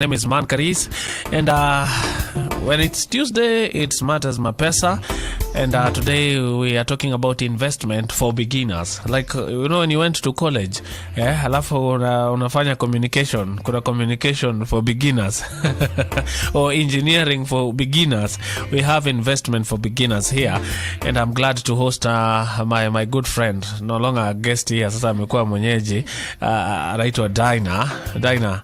Name is Man Karis, and when it's Tuesday, it's Matters Mapesa, and today we are talking about investment for beginners. Like when you went to college, halafu unafanya communication, kuna communication for beginners, or engineering for beginners. We have investment for beginners here, and I'm glad to host my good friend, no longer a guest here. Sasa amekuwa mwenyeji, anaitwa Dina.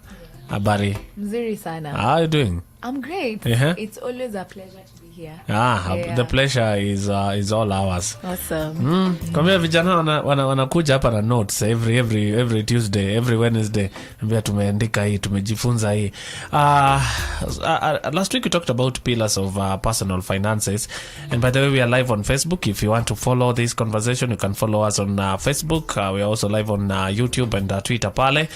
Habari. Mzuri sana. How are you doing? I'm great. Uh-huh. It's always a pleasure to be here. The pleasure is all ours. Awesome. Kwa vijana wanakuja hapa na notes every Tuesday, every Wednesday. Mbia tumeandika hii, tumejifunza hii. Last week we talked about pillars of personal finances. And by the way, we are live on Facebook. If you want to follow this conversation, you can follow us on Facebook. We are also live on YouTube and Twitter pale.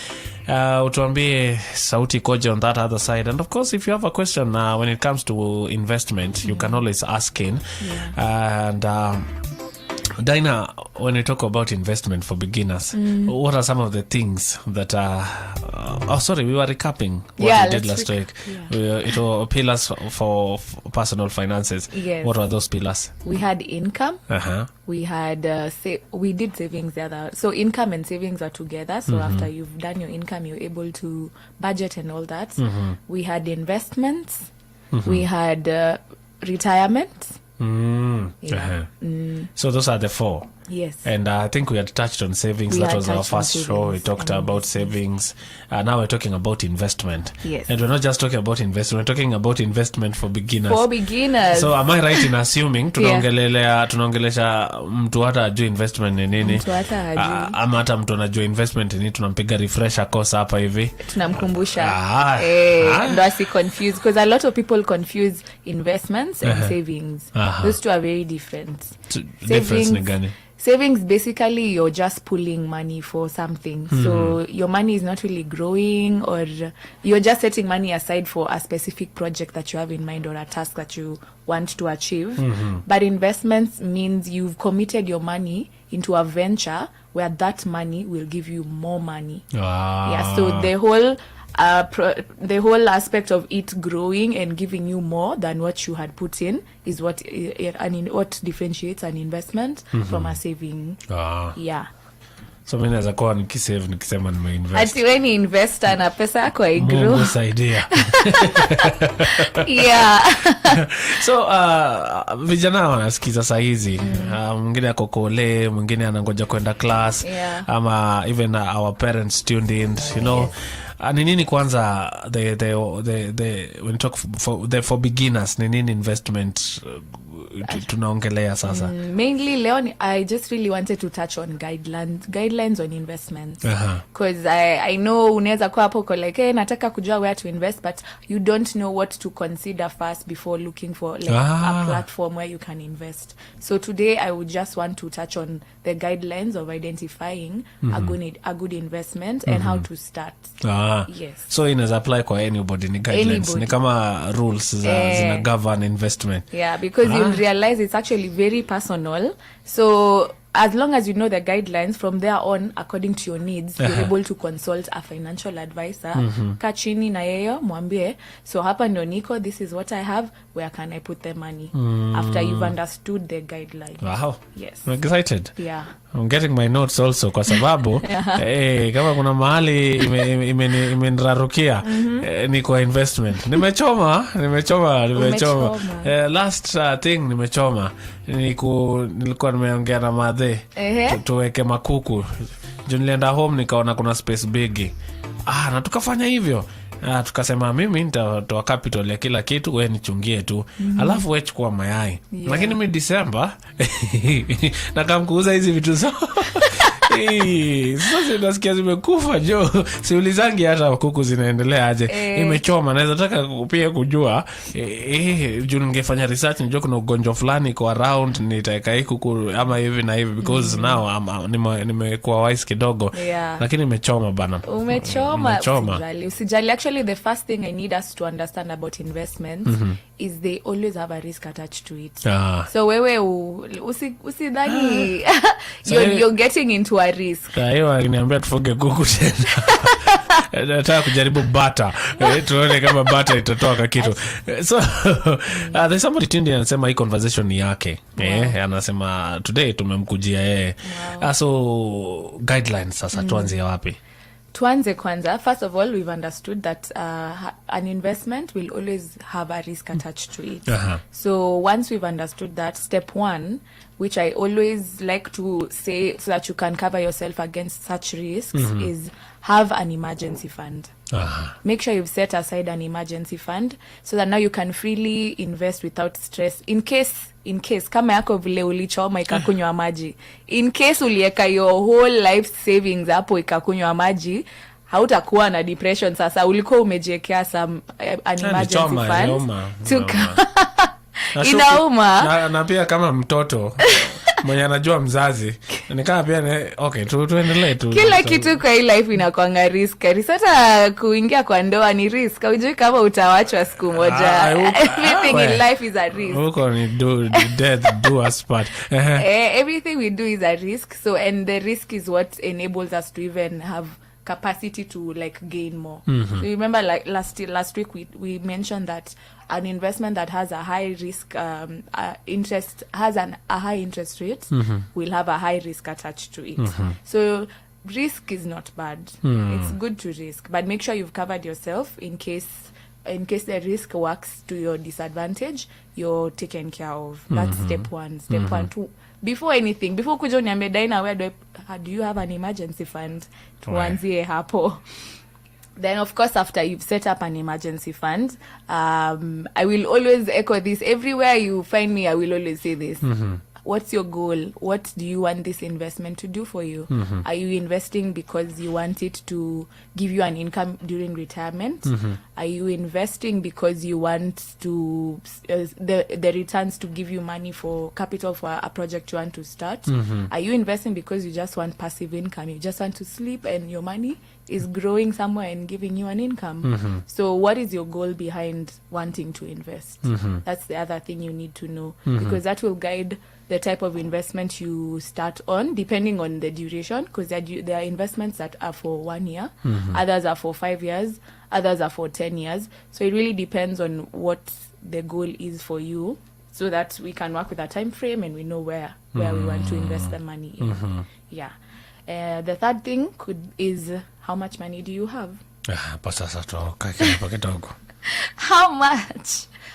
Utuambie sauti koje on that other side. And of course, if you have a question when it comes to investment, you can always ask in. Yeah. And Dina, when we talk about investment for beginners, what are some of the things that we were recapping what we did last week. It was pillars for personal finances. Yes. What were those pillars? We had income. We had we did savings the other. So income and savings are together. So after you've done your income, you're able to budget and all that. We had investments. We had retirement. So those are the four. Yes. And I think we had touched on savings. That was our first show. We talked about savings. Now we're talking about investment. Yes. And we're not just talking about investment. We're talking about investment for beginners. For beginners. So am I right in assuming tunaongelesha mtu hata ajui investment ni nini? Mtu hata hajui. Ama hata mtu anajua investment ni nini, tunampiga refresher course hapa hivi. Tunamkumbusha. Ndo asi confuse, because a lot of people confuse investments and savings. Those two are very different. Difference ni gani? Savings, basically, you're just pulling money for something. So your money is not really growing, or you're just setting money aside for a specific project that you have in mind or a task that you want to achieve. But investments means you've committed your money into a venture where that money will give you more money. Yeah, so the whole aspect of it growing and giving you more than what you had put in is what differentiates an investment from a saving. Yeah. So mimi naweza kuwa nikisave nikisema nimeinvest. Ati wewe ni investor na pesa yako haigrow. Mungu saidia. Yeah. So vijana wanasikiza saa hizi. Mwingine ako kole, mwingine anangoja kwenda class, ama even our parents tuned in, you know. Yes. Ni nini kwanza the when you talk for beginners, ni nini investment tunaongelea sasa? Mainly Leon, I just really wanted to touch on guidelines on investments, because I know unaweza kwa hapo like nataka kujua where to invest, but you don't know what to consider first before looking for like a platform where you can invest. So today I would just want to touch on the guidelines of identifying a good investment and how to start. Yes. So inaweza apply kwa anybody, ni guidelines, ni kama rules zina govern investment. Yeah, because you'll realize it's actually very personal. So as long as you know the guidelines, from there on, according to your needs, you're able to consult a financial advisor. Kachini na yeyo, mwambie, so hapa ndo niko, this is what I have, where can I put the money? After you've understood the guidelines. Wow. Yes. I'm excited. Yeah. I'm getting my notes also kwa sababu kama kuna mahali imenirarukia ni kwa investment. Nimechoma. Last thing nimechoma nilikuwa nimeongea na madhe tuweke makuku. Nilienda home nikaona kuna space big. Na tukafanya hivyo. Tukasema mimi nitatoa capital ya kila kitu, wewe nichungie tu. Alafu wewe chukua mayai. Lakini mimi December nakamkuuza hizi vitu zote. Sasa nasikia zimekufa jo. Siulizangi hata kuku zinaendelea aje. Imechoma. Naweza taka pia kujua juu ningefanya research nijue kuna ugonjwa fulani kwa around, nitaweka hii kuku ama hivi na hivi, because now nimekuwa wise kidogo. Lakini imechoma bana. Umechoma. Usijali. Actually, the first thing I need us to understand about investments is they always have a risk attached to it. So wewe usidhani you're getting into a risk. Hiyo niambia tufunge kuku tena. Nataka kujaribu bata. Tuone kama bata itatoka kitu. So there's somebody tuned in anasema hii conversation ni yake. Anasema today tumemkujia yeye. So guidelines sasa tuanze wapi? Tuanze kwanza, first of all, we've understood that an investment will always have a risk attached to it. So once we've understood that, step one, which I always like to say so that you can cover yourself against such risks, is have an emergency fund. Make sure you've set aside an emergency fund so that now you can freely invest without stress. In case kama yako vile ulichoma ikakunywa maji, in case ulieka your whole life savings hapo ikakunywa maji, hautakuwa na depression. Sasa ulikuwa umejiwekea some an emergency fund inauma na pia kama mtoto mwenye anajua mzazi nikaa pia okay tuendelee tu. Kila kitu kwa hii life inakuanga risk. Hata kuingia kwa ndoa ni risk. Hujui kama utawachwa siku moja. Everything in life is a risk. Huko ni death do us part. Everything we do is a risk. So and the risk is what enables us to even have capacity to like gain more. So remember, like last week we mentioned that an investment that has a high risk interest has a high interest rate will have a high risk attached to it. So risk is not bad. It's good to risk, but make sure you've covered yourself in case the risk works to your disadvantage, you're taken care of. That's step one. Step 1, 2. Before anything, before kujo niambie Daina, where do you have an emergency fund? Tuanzie hapo. Then, of course, after you've set up an emergency fund, I will always echo this. Everywhere you find me, I will always say this. What's your goal? What do you want this investment to do for you? Are you investing because you want it to give you an income during retirement? Are you investing because you want to the returns to give you money for capital for a project you want to start? Are you investing because you just want passive income? You just want to sleep and your money is growing somewhere and giving you an income. So what is your goal behind wanting to invest? That's the other thing you need to know, because that will guide the type of investment you start on, depending on the duration, because there are investments that are for 1 year, others are for 5 years, others are for 10 years. So it really depends on what the goal is for you, so that we can work with a time frame and we know where we want to invest the money in. Yeah. The third thing is how much money do you have?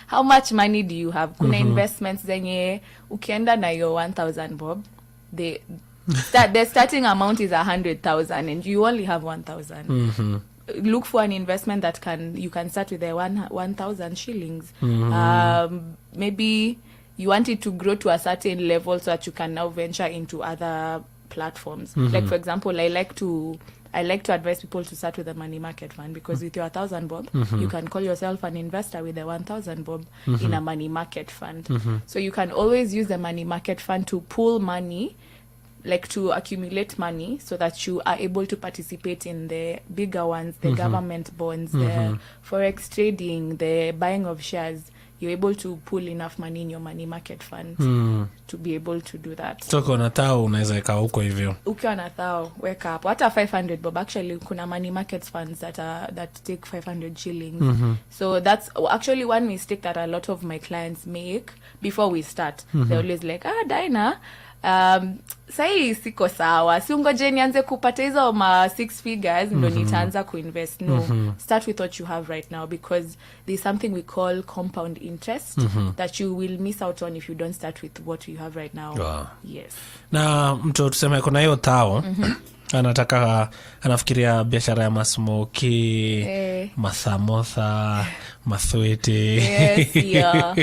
How much money do you have? Kuna investments zenye ukienda na your 1,000 bob, the starting amount is 100,000 and you only have 1,000. Look for an investment that you can start with a 1,000 shillings. Maybe you want it to grow to a certain level so that you can now venture into other platforms. Like, for example, I like to advise people to start with a money market fund, because with your 1,000 bob, you can call yourself an investor with a 1,000 bob in a money market fund. So you can always use the money market fund to pool money, like to accumulate money, so that you are able to participate in the bigger ones, the government bonds, the forex trading, the buying of shares. You're able to pull enough money in your money market fund to be able to do that. So kuna thao unaweza eka huko hivyo. Ukiwa na thao weka hapo hata 500 bob. Actually kuna money market funds that take 500 shillings. So that's actually one mistake that a lot of my clients make before we start. They're always like, Daina, sai siko sawa, si ungoje nianze kupata hizo ma 6 figures ndo nitaanza kuinvest. No, start with what you have right now, because there's something we call compound interest that you will miss out on if you don't start with what you have right now. Yes. Na mtu tuseme kuna hiyo thao anafikiria biashara ya masmoki, masamotha, maswete. Yes, yeah.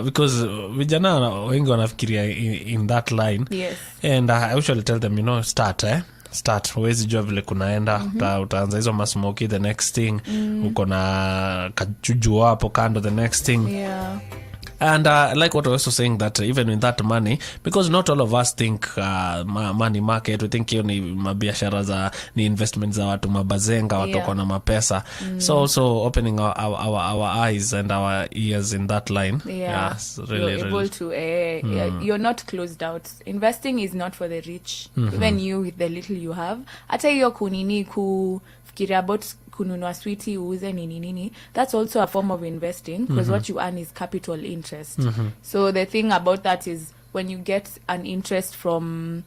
Because vijana wengi wanafikiria in that line. Yes. And I usually tell them, start, huwezi jua vile kunaenda. Utaanza hizo masmoki, the next thing uko na kachuju hapo kando, the next thing. And like what I was also saying, that even with that money, because not all of us think money market, we think hiyo ni mabiashara za ni investments za watu mabazenga, watu wako na mapesa. So also opening our eyes and our ears in that line. Really, you're able to you're not closed out. Investing is not for the rich. Even you with the little you have, hata hiyo kunini kufikiria about kununua sweetie uuze nini, that's also a form of investing, because what you earn is capital interest. So the thing about that is when you get an interest from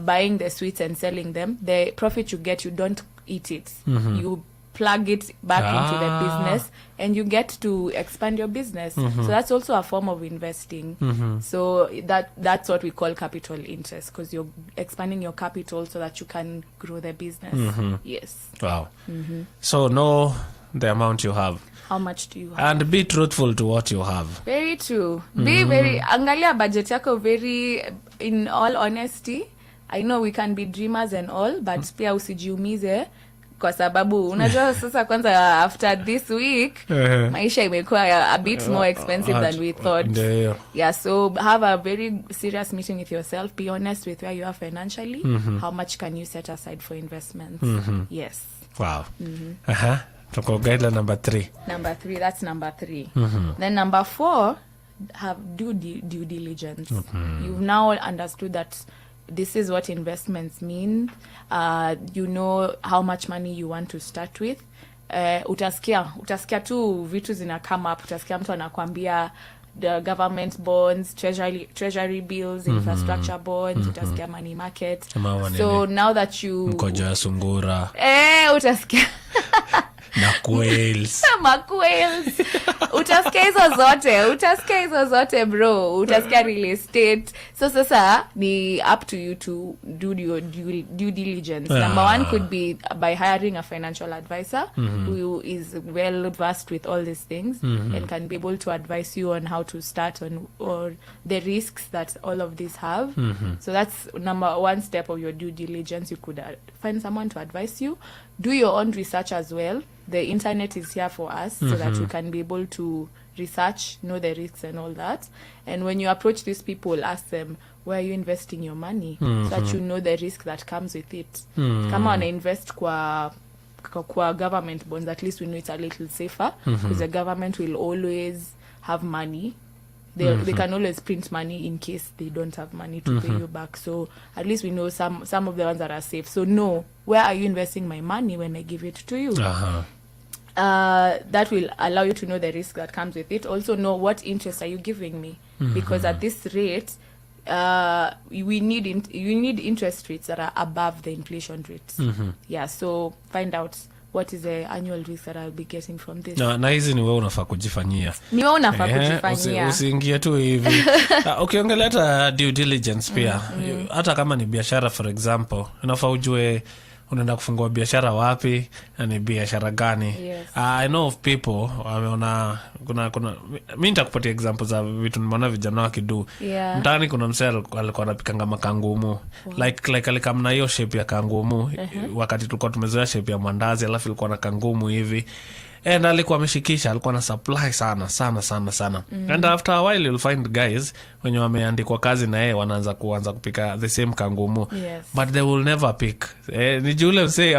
buying the sweets and selling them, the profit you get, you don't eat it. You plug it back into the business and you get to expand your business. So that's also a form of investing. So that's what we call capital interest, because you're expanding your capital so that you can grow the business. Yes. Wow. So know the amount you have. How much do you have? And be truthful to what you have. Very true. Be very, angalia budget yako very, in all honesty. I know we can be dreamers and all, but pia usijiumize. Kwa sababu unajua sasa kwanza after this week maisha imekuwa a bit more expensive than we thought. Yeah, so have a very serious meeting with yourself. Be honest with where you are financially. How much can you set aside for investments? Yes. Wow. Tuko guideline number 3. Number 3, that's number 3. Then number 4, have due diligence. You've now understood that this is what investments mean. You know how much money you want to start with. Utasikia tu vitu zina come up. Utasikia mtu anakuambia the government bonds, treasury bills, infrastructure bonds, utasikia money market. So now that you mkoja sungura. Utasikia na quails. Utasikia hizo zote bro. Utasikia real estate. So sasa ni up to you to do your due diligence. Number 1 could be by hiring a financial advisor who is well versed with all these things and can be able to advise you on how to start on or the risks that all of these have. So that's number 1 step of your due diligence. You could find someone to advise you. Do your own research as well. The internet is here for us so that you can be able to research, know the risks and all that. And when you approach these people, ask them, where are you investing your money? So that you know the risk that comes with it. Kama wana invest kwa government bonds, at least we know it's a little safer, because the government will always have money. They can always print money in case they don't have money to pay you back. So at least we know some of the ones that are safe. So know, where are you investing my money when I give it to you? That will allow you to know the risk that comes with it. Also know what interest are you giving me, because at this rate, you need interest rates that are above the inflation rates. Yeah, so find out what is the annual risk that I'll be getting from this. Na hizi ni wewe unafaa kujifanyia. Ni wewe unafaa kujifanyia. Usiingie tu hivi. Ukiongelea due diligence pia, hata kama ni biashara for example, unafaa ujue unaenda kufungua biashara wapi na ni biashara gani. I know of people wameona kuna mimi nitakupatia example za vitu nimeona vijana wakidu. Mtaani kuna msee alikuwa anapikanga makangumu. Like alikamna hiyo shape ya kangumu wakati tulikuwa tumezoea shape ya mandazi, alafu ilikuwa na kangumu hivi. And alikuwa ameshikisha, alikuwa na supply sana. And after a while you'll find guys wenye wameandikwa kazi na yeye wanaanza kupika the same kangumu. But they will never pick. Ni jule msee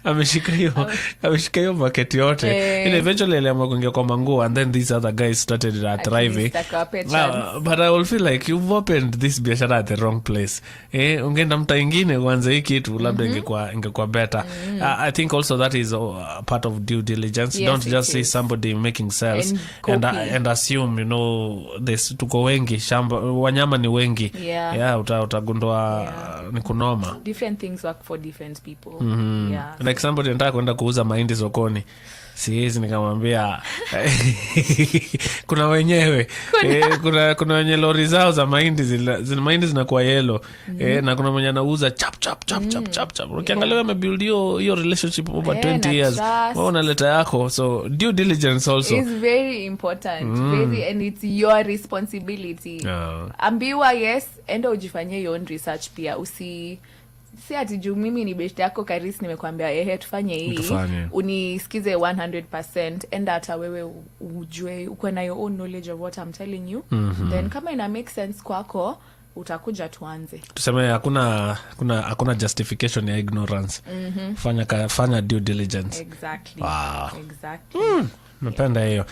ameshika hiyo market yote. And eventually aliamua kuingia kwa manguo, and then these other guys started thriving. But I will feel like you've opened this biashara at the wrong place. Ungeenda mta ingine uanze hii kitu labda ingekuwa better. I think also that is part of due diligence. Don't just see somebody making sales and assume, you know, this tuko wengi shamba, wanyama ni wengi. Utagundua ni kunoma. Different things work for different people. Like somebody anataka kwenda kuuza mahindi sokoni, siwezi nikamwambia kuna wenyewe kuna wenye lori zao za mahindi mahindi zinakuwa yellow. Na kuna mwenye anauza chap. Ukiangalia amebuild hiyo relationship over 20 years. Wao unaleta yako. So due diligence also is very important. Very, and it's your responsibility. Ambiwa yes, enda ujifanyie your own research pia. si ati juu mimi ni best yako Karis nimekuambia tufanye hii Tufanye. Unisikize 100%, enda hata wewe ujue uko na your own knowledge of what I'm telling you. Then kama ina make sense kwako utakuja tuanze. Tuseme hakuna justification ya ignorance. Fanya due diligence. Exactly. Wow. Exactly. Napenda hiyo.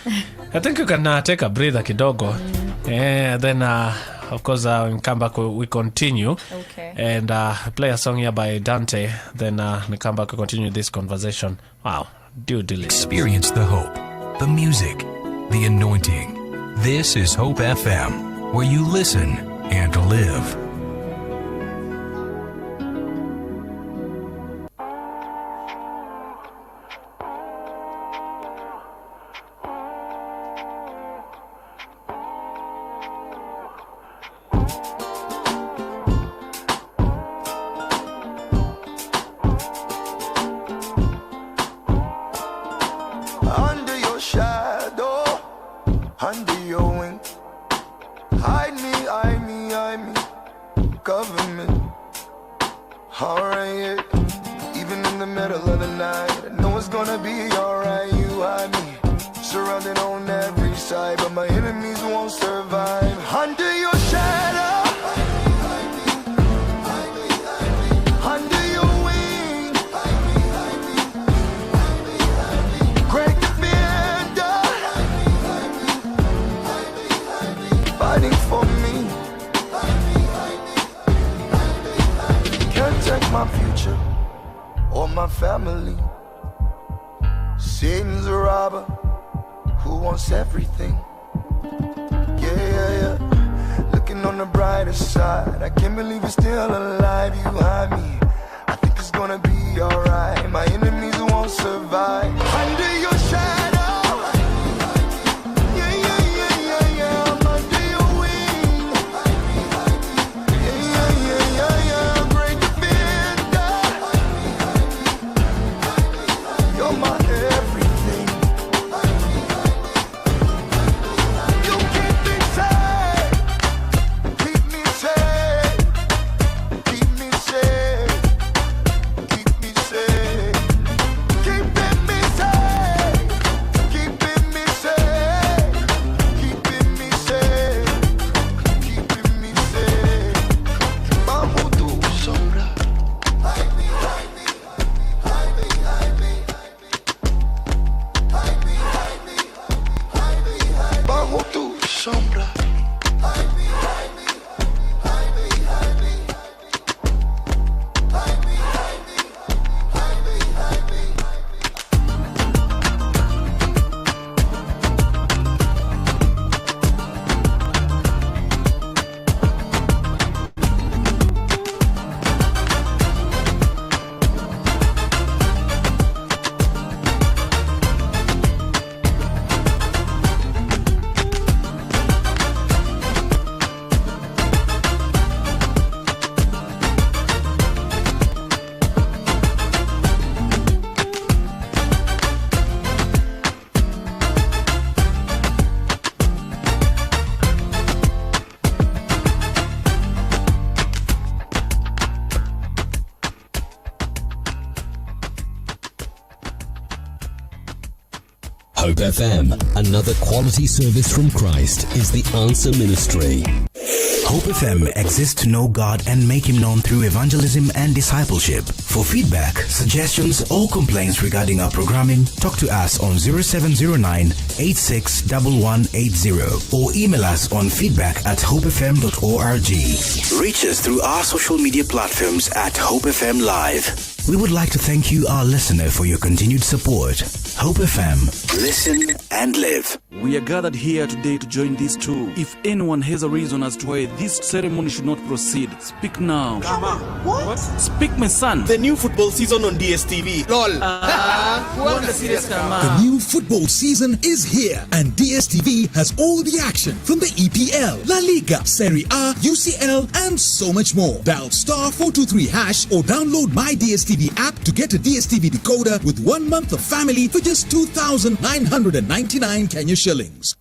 I think you can take a breather kidogo. Then of course when we come back we continue. Okay. And play a song here by Dante. Then we come back we continue this conversation. Wow. Due diligence. Experience the hope, the music, the anointing. This is Hope FM, where you listen and live. Under your shadow, under your wing, hide me, hide me, hide me, cover me. Alright, yeah. Even in the middle of the night, I know it's gonna be alright. You hide me, surrounded on every side, but my enemies won't survive. Under your shadow, under your wing, great defender, fighting for me. Can't take my future or my family. Satan's a robber who wants everything. Yeah. Looking on the brighter side, I can't believe you're still alive. You hide me, I think it's gonna be alright. My enemies won't survive. Under your shadow, yeah. I'm under your wing, yeah. Great defender, you're my everything. You keep me safe, keep me safe, keep me safe, keep me safe, keeping me safe, keeping me safe, keeping me safe, keeping me safe. Bajo tu sombra, hide me, hide me, hide me, hide me, hide me, hide me, hide me, hide me. Bajo tu sombra, hide me, hide me, hide me, hide me, hide me, hide me, hide me, hide me. Hope FM, another quality service from Christ, is the answer ministry. Hope FM exists to know God and make Him known through evangelism and discipleship. For feedback, suggestions, or complaints regarding our programming, talk to us on 0709 861180 or email us on feedback@hopefm.org. Reach us through our social media platforms at Hope FM Live. We would like to thank you, our listener, for your continued support. Hope FM. Listen and live. We are gathered here today to join these two. If anyone has a reason as to why this ceremony should not proceed, speak now. What? Speak, my son. The new football season on DStv. LOL. The new football season is here and DStv has all the action from the EPL, La Liga, Serie A, UCL and so much more. Dial *423# or download my DStv app to get a DStv decoder with 1 month of family for just 2,999 Kenya shillings.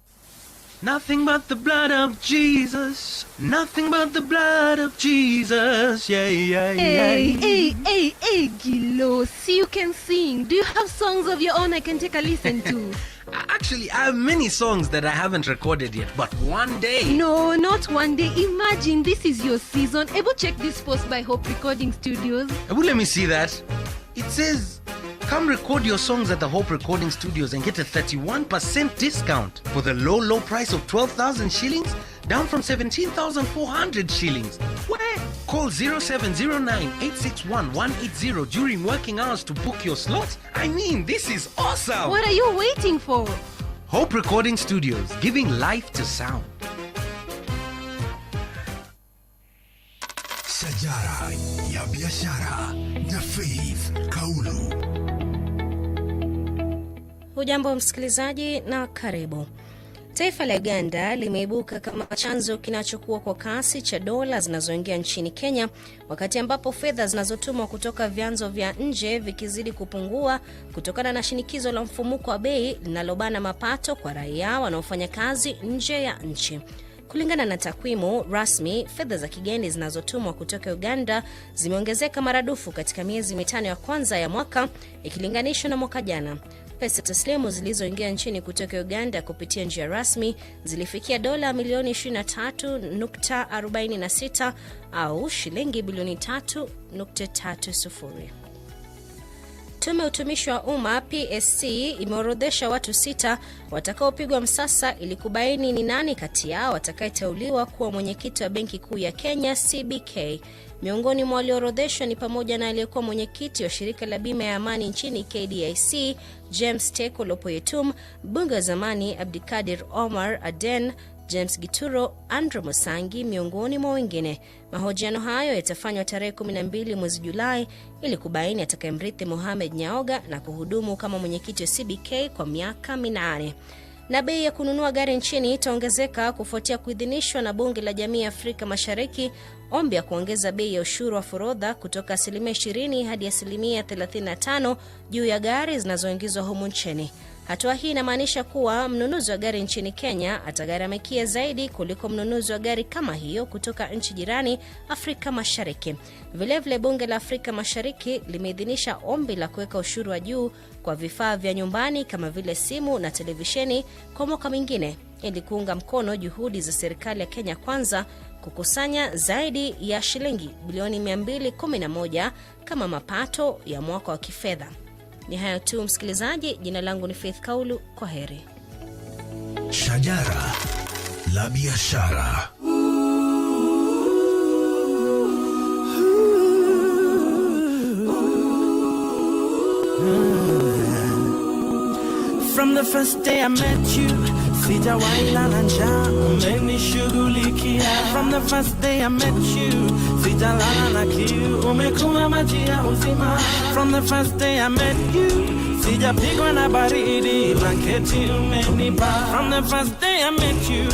Nothing but the blood of Jesus. Nothing but the blood of Jesus. Yeah, yeah, yeah. Hey, Gilo. See, you can sing. Do you have songs of your own I can take a listen to? Actually, I have many songs that I haven't recorded yet, but one day... No, not one day. Imagine this is your season. Able check this post by Hope Recording Studios. Let me see that. It says, come record your songs at the Hope Recording Studios and get a 31% discount for the low price of 12,000 shillings, down from 17,400 shillings. Where? Call 0709-861-180 during working hours to book your slot. I mean, this is awesome. What are you waiting for? Hope Recording Studios, giving life to sound. Shajara ya biashara na Faith Kaulu. Hujambo msikilizaji na karibu. Taifa la Uganda limeibuka kama chanzo kinachokuwa kwa kasi cha dola zinazoingia nchini Kenya, wakati ambapo fedha zinazotumwa kutoka vyanzo vya nje vikizidi kupungua kutokana na shinikizo la mfumuko wa bei linalobana mapato kwa raia wanaofanya kazi nje ya nchi. Kulingana na takwimu rasmi, fedha za kigeni zinazotumwa kutoka Uganda zimeongezeka maradufu katika miezi mitano ya kwanza ya mwaka ikilinganishwa na mwaka jana. Pesa taslimu zilizoingia nchini kutoka Uganda kupitia njia rasmi zilifikia dola milioni 23.46 au shilingi bilioni 3.30. Tume utumishi wa umma PSC imeorodhesha watu 6 watakaopigwa msasa ili kubaini ni nani kati yao atakayeteuliwa kuwa mwenyekiti wa Benki Kuu ya Kenya CBK. Miongoni mwa walioorodheshwa ni pamoja na aliyekuwa mwenyekiti wa shirika la bima ya amani nchini KDIC James Teko Lopoyetum, mbunge wa zamani Abdikadir Omar Aden, James Gituro, Andrew Musangi miongoni mwa wengine. Mahojiano hayo yatafanywa tarehe 12 mwezi Julai ili kubaini atakayemrithi Mohamed Nyaoga na kuhudumu kama mwenyekiti wa CBK kwa miaka 8. Na bei ya kununua gari nchini itaongezeka kufuatia kuidhinishwa na Bunge la Jamii ya Afrika Mashariki ombi ya kuongeza bei ya ushuru wa forodha kutoka 20% hadi 35% juu ya gari zinazoingizwa humu nchini. Hatua hii inamaanisha kuwa mnunuzi wa gari nchini Kenya atagharamikia zaidi kuliko mnunuzi wa gari kama hiyo kutoka nchi jirani Afrika Mashariki. Vilevile Bunge la Afrika Mashariki limeidhinisha ombi la kuweka ushuru wa juu kwa vifaa vya nyumbani kama vile simu na televisheni kwa mwaka mwingine ili kuunga mkono juhudi za serikali ya Kenya Kwanza kukusanya zaidi ya shilingi bilioni 211 kama mapato ya mwaka wa kifedha. Ni hayo tu msikilizaji, jina langu ni Faith Kaulu, kwa heri. Shajara la biashara. From the first day I met you, sijawaila na njaa, umenishughulikia. From the first day I met you, sijalala na kiu, umekuwa maji ya uzima. From the first day I met you, sijapigwa na baridi, blanketi umenipa. From the first day I met you,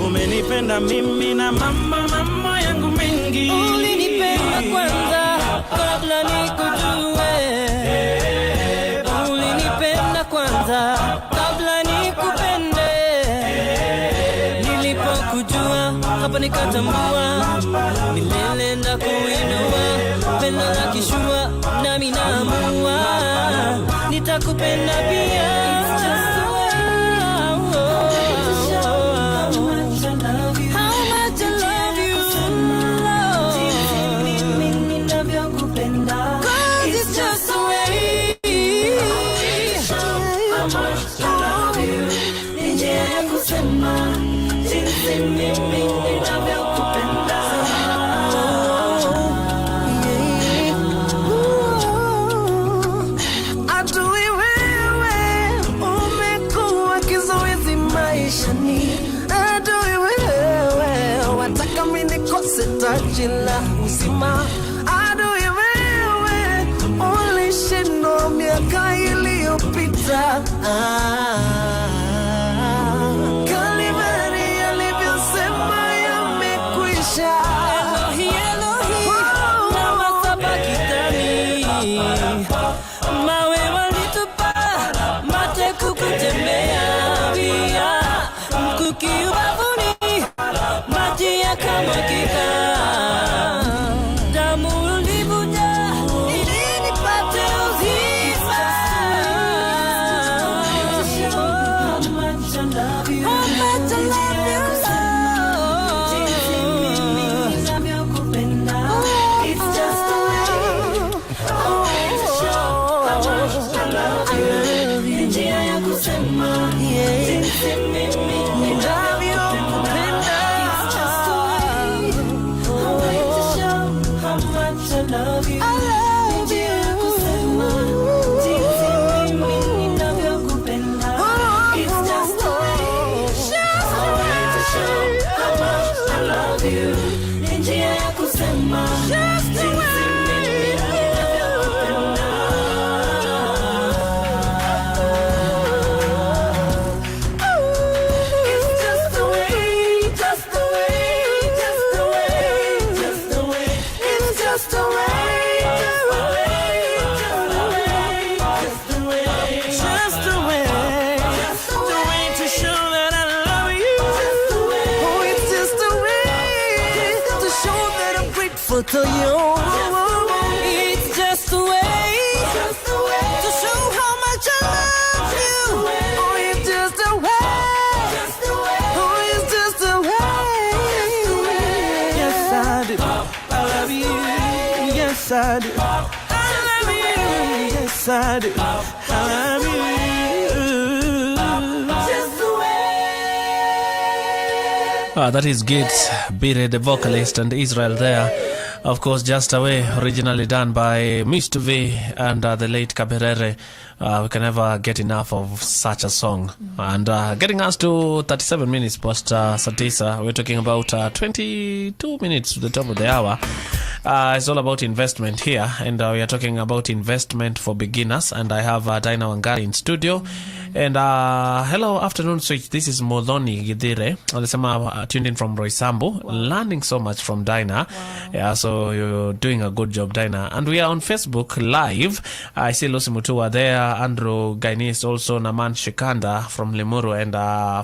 umenipenda mimi na mama yangu mingi. Ulinipenda kwanza kabla nikujue, ulinipenda kwanza kabla nikupende. Nilipokujua hapa nikatambua, milele ndakuinua, pendo la kishua nami naamua nitakupenda pia. Jila uzima adui wewe ulishindwa miaka iliyopita. Kalvari alivyosema yamekwisha. Elohi na masaba kitani, mawe walitupa mate kukutembea pia mkuki kusema, jinsi mimi ninavyokupenda. It's just the way, I'm going to show how much I love you. I love you. Kusema, jinsi mimi ninavyokupenda. It's just the way, I'm going to show how much I love you. Njia ya kusema, jinsi mimi ninavyokupenda. It's just the way, just the way, just the way, just the way. It's just the way, just the way, just the way, just the way, just the way to show that I love you. Oh, it's just the way to show that I'm grateful to you. It's just the way to show how much I love you. Oh, it's just the way. Oh, it's just the way. Yes, I do. I love you. Yes, I do. I love you. Yes, I do. I love you. Just the way. That is Gates, Bire, the vocalist, and Israel there. Of course, Just Away, originally done by Mr. V and the late Kaberere. We can never get enough of such a song. And getting us to 37 minutes post Satisa, we're talking about 22 minutes to the top of the hour. It's all about investment here, and we are talking about investment for beginners. And I have Dinah Wangari in studio. And hello, afternoon switch. This is Modoni Gidire. Alisema tuned in from Roysambu. Wow. Learning so much from Dinah. Wow. Yeah, so you're doing a good job, Dinah. And we are on Facebook Live. I see Lucy Mutua there, Andrew Gainis, also Naman Shikanda from Limuru, and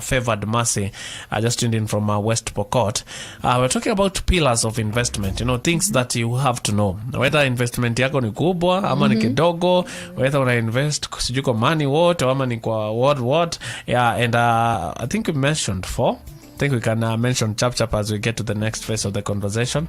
Favored Mercy. I just tuned in from West Pokot. We're talking about pillars of investment, you know, things that you have to know. Whether investment yako ni kubwa, ama ni kidogo, whether una invest sijui kwa money what, ama ni kwa what. Yeah, and I think we mentioned 4. I think we can mention chap as we get to the next phase of the conversation.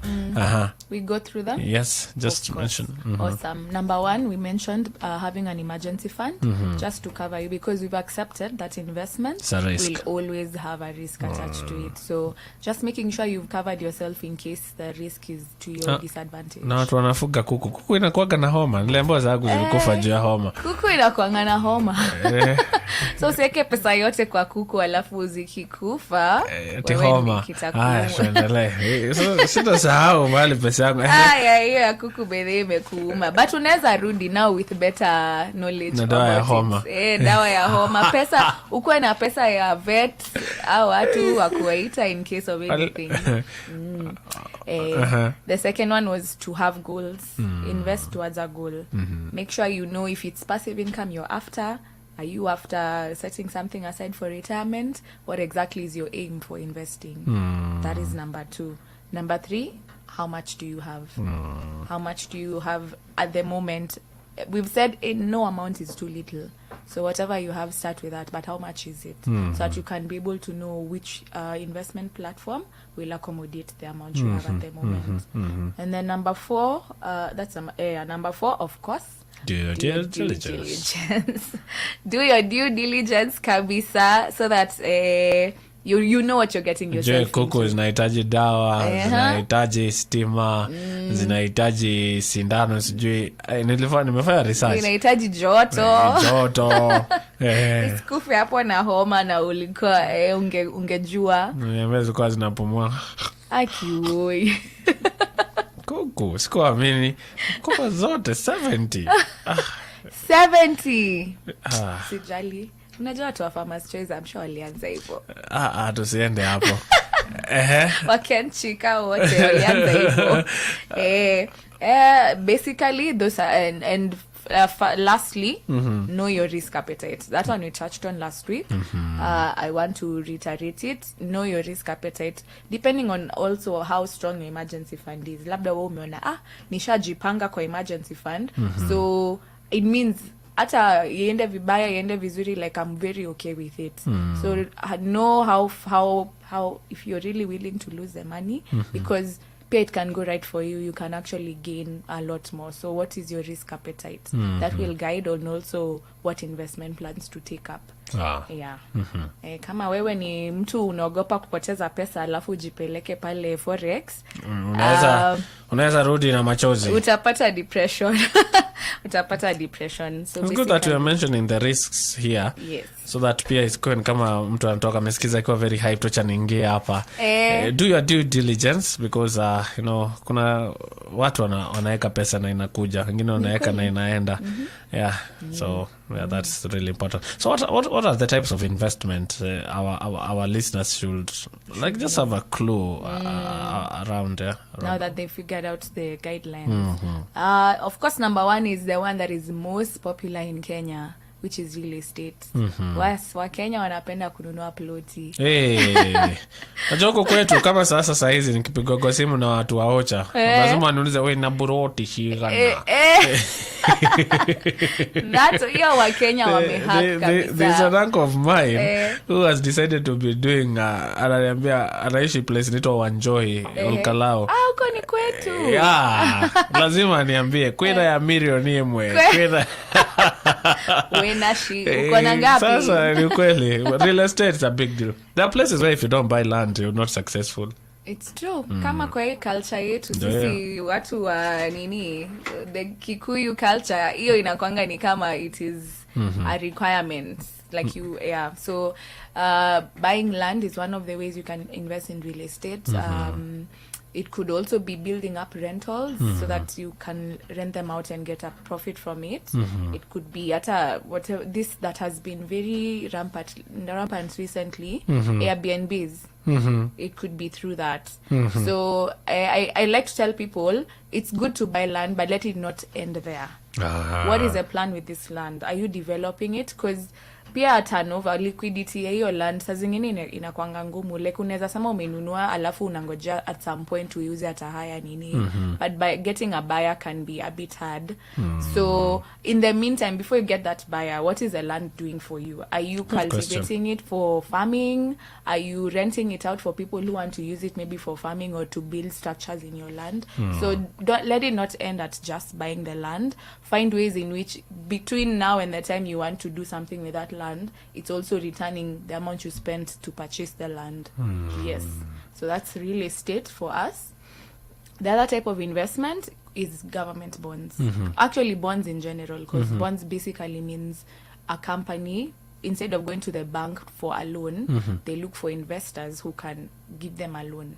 We go through them? Yes, just mention. Awesome. Number 1, we mentioned having an emergency fund just to cover you, because we've accepted that investment will always have a risk attached to it. So just making sure you've covered yourself in case the risk is to your disadvantage. Na watu wanafuga kuku. Kuku inakuwaga na homa. Nilembo zangu zilikufa juu ya homa. Kuku inakuanga na homa. So usiweke pesa yote kwa kuku alafu zikikufa homa. Tuendelee. Sitasahau mahali pesa yangu. Hiyo ya kuku bedhe imekuuma. But unaweza rudi now with better knowledge about dawa ya homa. Dawa ya homa. Pesa, ukuwe na pesa ya vet au watu wa kuwaita in case of anything. The second one was to have goals. Invest towards a goal. Make sure you know if it's passive income you're after. Are you after setting something aside for retirement? What exactly is your aim for investing? That is number 2. Number 3, how much do you have? How much do you have at the moment? We've said no amount is too little. So whatever you have, start with that. But how much is it? So that you can be able to know which investment platform will accommodate the amount you have at the moment. And then number 4, number 4, of course, do your due diligence. Do your due diligence, kabisa, so that you know what you're getting yourself kuku into. Zinahitaji dawa, zinahitaji stima, zinahitaji sindano, sijui nimefanya research. Zinahitaji joto. Isikufe hapo na homa na ulikuwa ungejua. Nimezo kwa zinapumua. Akioi. Kuku, sikuamini. Kuku zote 70. 70. Sijali. Unajua watu wa Farmers Choice, I'm sure walianza hivyo. Tusiende hapo. Wakenchika wote walianza hivyo. Basically, those are, and lastly, know your risk appetite. That one we touched on last week. I want to reiterate it. Know your risk appetite, depending on also how strong your emergency fund is. Labda wewe umeona nishajipanga kwa emergency fund, so it means hata iende vibaya iende vizuri, like I'm very okay with it. So know how if you're really willing to lose the money, because it can go right for you, you can actually gain a lot more. So what is your risk appetite? That will guide on also what investment plans to take up. Yeah. Kama wewe ni mtu unaogopa kupoteza pesa alafu ujipeleke pale forex, unaweza rudi na machozi, utapata depression. So it's good that you are mentioning the risks here. Yes. So that pia is going, kama mtu anatoka amesikiza kwa very hype tocha niingie hapa, do your due diligence, because you know kuna watu wanaweka pesa na inakuja, wengine wanaweka na inaenda. So that's really important. So what are the types of investment our listeners should like just have a clue around now that they figured out the guidelines? Of course, number one is the one that is most popular in Kenya, which is real estate. Wa Kenya wanapenda kununua ploti. Najua huko kwetu kama sasa hizi nikipigwa kwa simu na watu waocha, lazima waniulize wewe na buroti shigana. That's hiyo wa Kenya wamehack kabisa. There's an uncle of mine who has decided to be doing ananiambia anaishi place inaitwa Wanjohi, Ukalao. Huko ni kwetu. Lazima niambie kwenda ya milioni imwe. Kwenda uko na ngapi? Sasa ni kweli, real estate is a big deal. There are places where if you don't buy land you're not successful. It's true. Kama kwa hii culture yetu sisi watu wa the Kikuyu culture, hiyo inakwanga ni kama it is a requirement, like you so buying land is one of the ways you can invest in real estate. It could also be building up rentals so that you can rent them out and get a profit from it. It could be whatever this that has been very rampant recently, Airbnbs. It could be through that. So I like to tell people it's good to buy land, but let it not end there. What is the plan with this land? Are you developing it? Because pia turnover, liquidity ya hiyo land saa zingine inakuanga ngumu. Like unaweza sema umenunua alafu unangoja at some point uiuze at a higher but by getting a buyer can be a bit hard. So in the meantime, before you get that buyer, what is the land doing for you? Are you cultivating it for farming? Are you renting it out for people who want to use it maybe for farming or to build structures in your land? So don't let it not end at just buying the land. Find ways in which between now and the time you want to do something with that land, it's also returning the amount you spent to purchase the land. Yes. So that's real estate for us. The other type of investment is government bonds. Actually, bonds in general, because bonds basically means a company, instead of going to the bank for a loan, they look for investors who can give them a loan.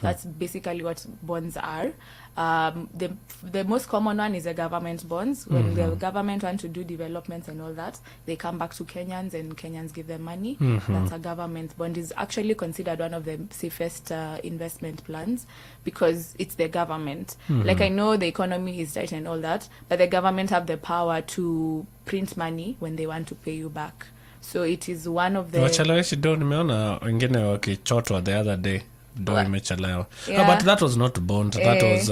That's basically what bonds are. The most common one is the government bonds. When the government want to do developments and all that, they come back to Kenyans and Kenyans give them money. That's a government bond. Is actually considered one of the safest investment plans because it's the government. Like I know the economy is tight and all that, but the government have the power to print money when they want to pay you back. So it is one of the wacheleweshi do nimeona wengine wakichotwa the other day do imechelewa. But that was not bond, that was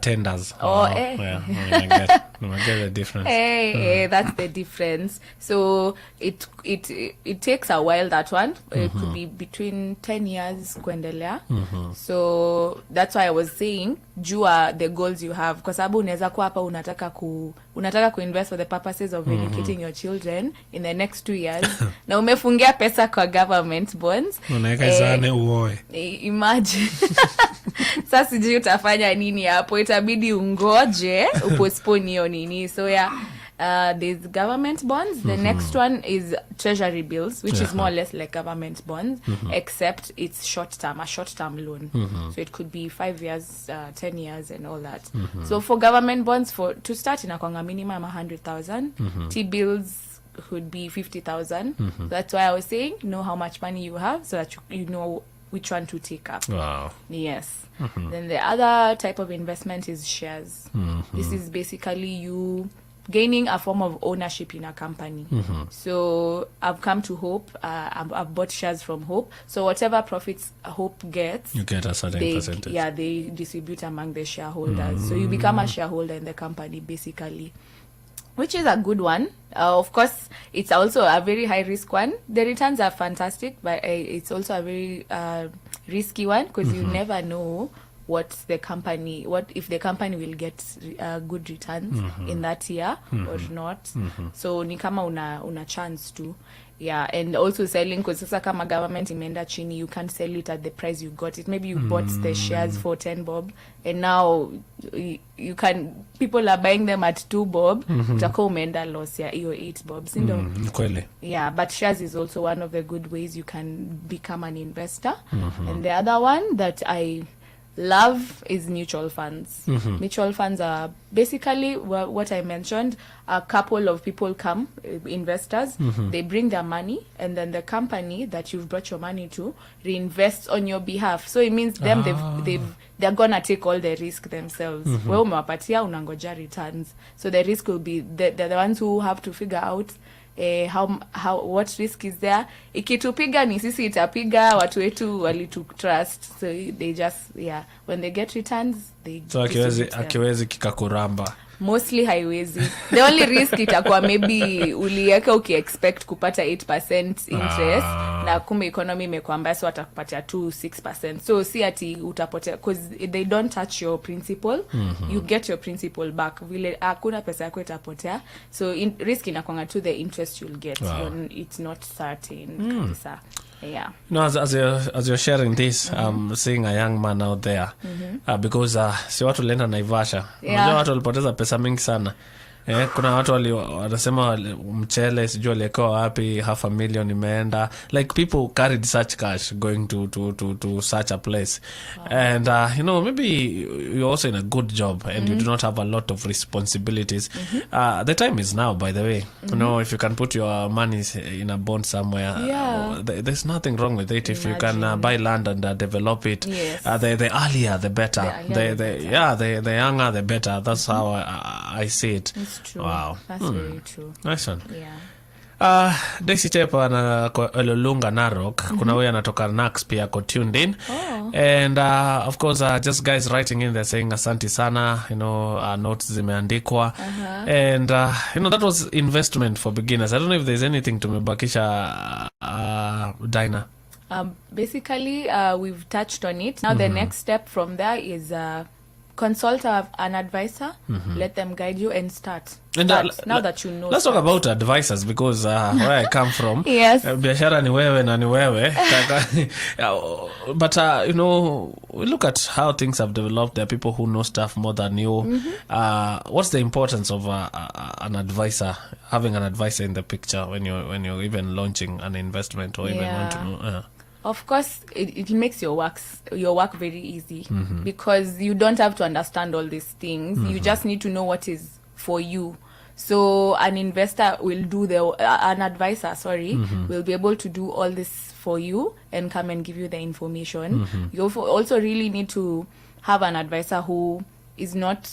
tenders. I get the difference. That's the difference. So it takes a while, that one. It could be between 10 years kuendelea. So that's why I was saying jua the goals you have, kwa sababu unaweza kuwa hapa unataka kuinvest for the purposes of educating your children in the next 2 years na umefungia pesa kwa government bonds, unaweka zane uoe. Imagine sasa sijui utafanya nini hapo, itabidi ungoje upostpone hiyo nini. So there's government bonds. The next one is treasury bills, which is more or less like government bonds, except it's a short-term loan. So it could be 5 years, 10 years and all that. So for government bonds, to start inakwanga minimum 100,000. T-bills could be 50,000. So that's why I was saying know how much money you have so that you know which one to take up. Wow. Yes. Then the other type of investment is shares. This is basically you gaining a form of ownership in a company. So I've come to Hope. I've bought shares from Hope. So whatever profits Hope gets, you get a certain percentage. Yeah, they distribute among the shareholders. So you become a shareholder in the company basically, which is a good one. Of course, it's also a very high risk one. The returns are fantastic, but it's also a very risky one because you never know what if the company will get good returns in that year or not. So ni kama una chance to. Yeah, and also selling, because sasa kama government imeenda chini, you can't sell it at the price you got it. Maybe you bought the shares for 10 bob and now you can, people are buying them at 2 bob. Utako umeenda loss ya iyo 8 bob, sindo? Kweli. Yeah, but shares is also one of the good ways you can become an investor. And the other one that I love is mutual funds. Mutual funds are basically what I mentioned. A couple of people come, investors, they bring their money, and then the company that you've brought your money to reinvests on your behalf. So it means they're gonna take all the risk themselves. Wewe umewapatia, unangoja returns. So the risk will be they're the ones who have to figure out how what risk is there. Ikitupiga ni sisi itapiga, watu wetu walitu trust. So they just when they get returns they akiwezi kikakuramba. Mostly haiwezi. The only risk itakuwa maybe uliweka expect kupata 8% interest na kumbe economy imekwambia so atakupatia 6%. So si ati utapotea, because they don't touch your principal. You get your principal back. Vile hakuna pesa yako itapotea. So risk inakwanga to the interest you'll get. It's not certain kabisa. Yeah. No, as you're sharing this, I'm seeing a young man out there because si watu lenda Naivasha. Unajua watu walipoteza pesa mingi sana. Kuna watu wanasema mchele sijui alikuwa wapi, 500,000 imeenda. Like people carried such cash going to such a place. And maybe you're also in a good job and you do not have a lot of responsibilities. The time is now, by the way. If you can put your money in a bond somewhere, there's nothing wrong with it. If you can buy land and develop it, the earlier the better. The younger the better. That's how I see it. True. Wow. That's very true. Nice one. Yeah. Daisy Tepa na Elolunga Narok. Kuna huyu anatoka Nax pia ko tuned in. And of course just guys writing in there saying asante sana, notes zimeandikwa. And that was investment for beginners. I don't know if there's anything tumebakisha Dinah. Basically we've touched on it. Now the next step from there is consult an advisor, let them guide you and start. Now that you know. Let's talk about advisors, because where I come from, biashara ni wewe na ni wewe. But we look at how things have developed. There are people who know stuff more than you. What's the importance of an advisor, having an advisor in the picture when you're even launching an investment or even want to know? Of course, it makes your work very easy, because you don't have to understand all these things. You just need to know what is for you. So an investor will do an advisor, will be able to do all this for you and come and give you the information. You also really need to have an advisor who is not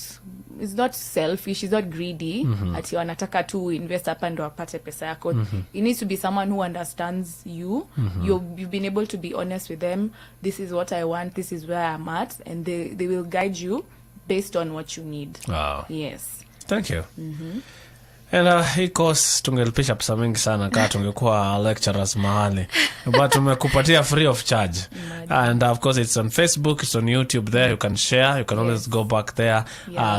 selfish, is not greedy, ati wanataka tu invest hapa ndo apate pesa yako. It needs to be someone who understands you. You've been able to be honest with them. This is what I want, this is where I'm at, and they will guide you based on what you need. Wow. Yes. Thank you. And hii course tungelipisha pesa mingi sana kaa tungekuwa lecturers mahali. But tumekupatia free of charge. And of course it's on Facebook, it's on YouTube there. You can share, you can always go back there.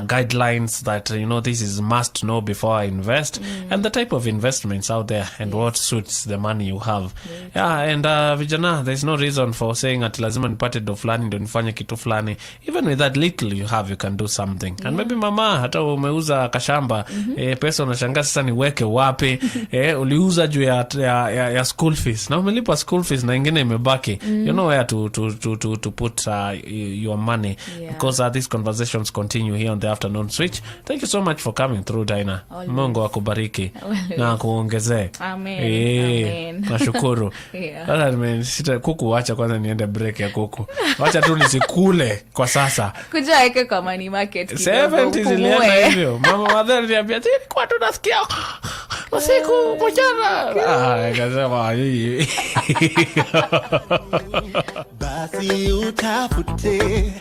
Guidelines that, this is must know before I invest. And the type of investments out there and what suits the money you have. And vijana, there's no reason for saying ati lazima nipate do fulani ndio nifanye kitu fulani. Even with that little you have, you can do something. And maybe mama, hata umeuza kashamba, pesa unashangaa sasa niweke wapi, uliuza juu ya school fees. Na umelipa school fees na ingine imebaki. You know where to put your money. Because these conversations continue here on the afternoon switch. Thank you so much for coming through, Dinah. Mungu akubariki na kuongezee. Amen. Nashukuru. Sasa kuku wacha kwanza niende break ya kuku. Wacha tu nisikule kwa sasa. Kuja weke kwa money market. 70 zilienda hivyo. Mama wadhari niambia kwa tunasikia usiku mchana. Akasema hii. Basi utafute